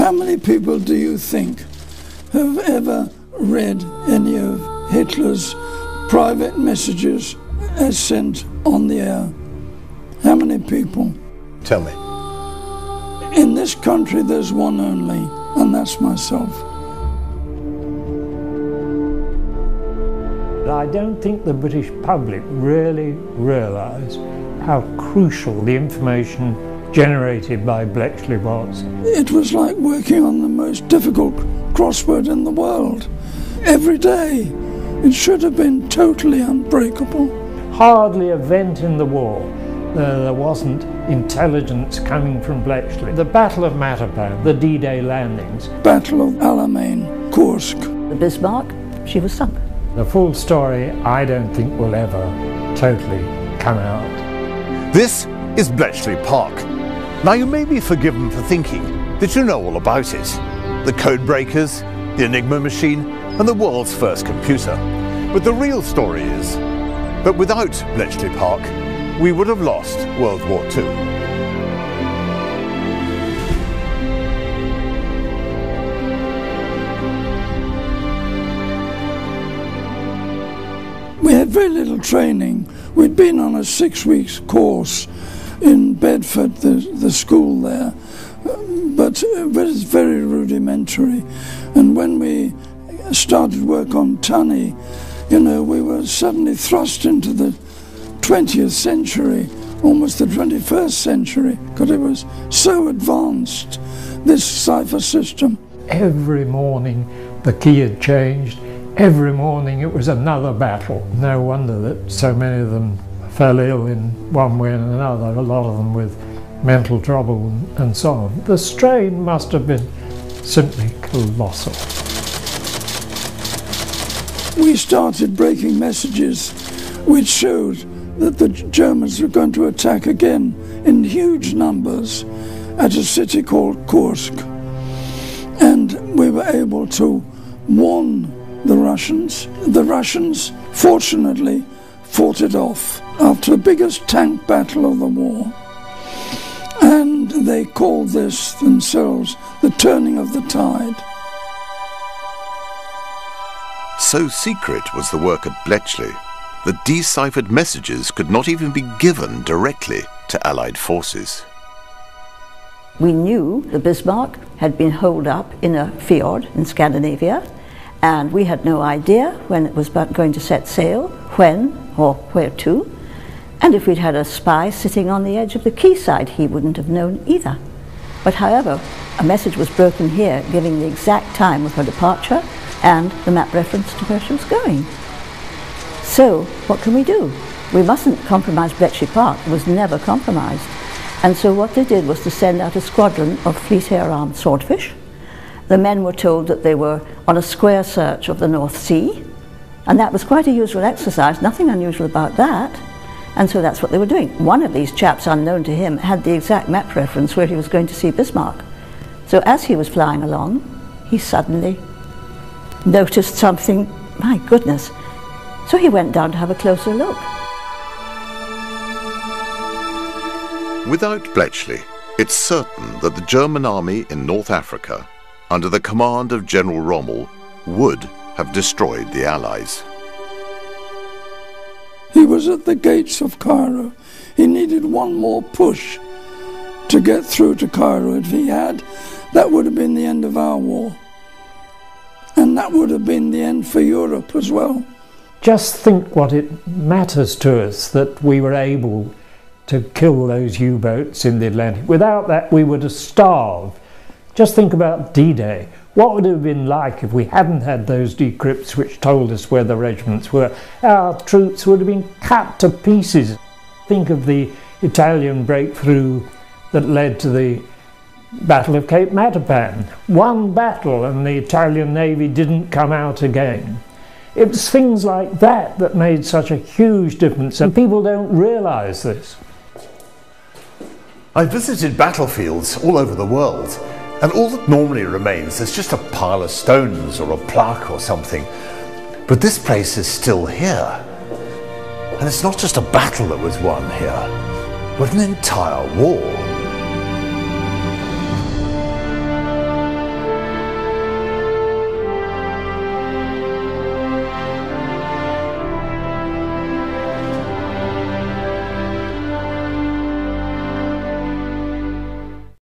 How many people do you think have ever read any of Hitler's private messages as sent on the air? How many people? Tell me. In this country there's one only, and that's myself. I don't think the British public really realise how crucial the information generated by Bletchley was. It was like working on the most difficult crossword in the world. Every day. It should have been totally unbreakable. Hardly a vent in the war there wasn't intelligence coming from Bletchley. The Battle of Matapan, the D-Day landings. Battle of Alamein, Kursk. The Bismarck, she was sunk. The full story, I don't think, will ever totally come out. This is Bletchley Park. Now you may be forgiven for thinking that you know all about it. The code breakers, the Enigma machine, and the world's first computer. But the real story is that without Bletchley Park, we would have lost World War II. We had very little training. We'd been on a 6-week course in Bedford, the school there, but it was very rudimentary. And when we started work on Tunny, you know, we were suddenly thrust into the 20th century, almost the 21st century, because it was so advanced, this cipher system. Every morning the key had changed. Every morning it was another battle. No wonder that so many of them fell ill in one way and another, a lot of them with mental trouble and so on. The strain must have been simply colossal. We started breaking messages which showed that the Germans were going to attack again in huge numbers at a city called Kursk. And we were able to warn the Russians. The Russians, fortunately, fought it off after the biggest tank battle of the war. And they called this themselves the turning of the tide. So secret was the work at Bletchley that deciphered messages could not even be given directly to Allied forces. We knew the Bismarck had been holed up in a fjord in Scandinavia, and we had no idea when it was going to set sail, when or where to. And if we'd had a spy sitting on the edge of the quayside, he wouldn't have known either. But however, a message was broken here giving the exact time of her departure and the map reference to where she was going. So, what can we do? We mustn't compromise Bletchley Park. It was never compromised. And so what they did was to send out a squadron of Fleet Air Armed Swordfish. The men were told that they were on a square search of the North Sea, and that was quite a usual exercise, nothing unusual about that. And so that's what they were doing. One of these chaps, unknown to him, had the exact map reference where he was going to see Bismarck. So as he was flying along, he suddenly noticed something, my goodness. So he went down to have a closer look. Without Bletchley, it's certain that the German army in North Africa, under the command of General Rommel, would have destroyed the Allies. He was at the gates of Cairo. He needed one more push to get through to Cairo. If he had, that would have been the end of our war. And that would have been the end for Europe as well. Just think what it matters to us that we were able to kill those U-boats in the Atlantic. Without that, we would have starved. Just think about D-Day. What would it have been like if we hadn't had those decrypts which told us where the regiments were? Our troops would have been cut to pieces. Think of the Italian breakthrough that led to the Battle of Cape Matapan. One battle and the Italian Navy didn't come out again. It was things like that that made such a huge difference, and people don't realise this. I've visited battlefields all over the world, and all that normally remains is just a pile of stones or a plaque or something. But this place is still here. And it's not just a battle that was won here, but an entire war.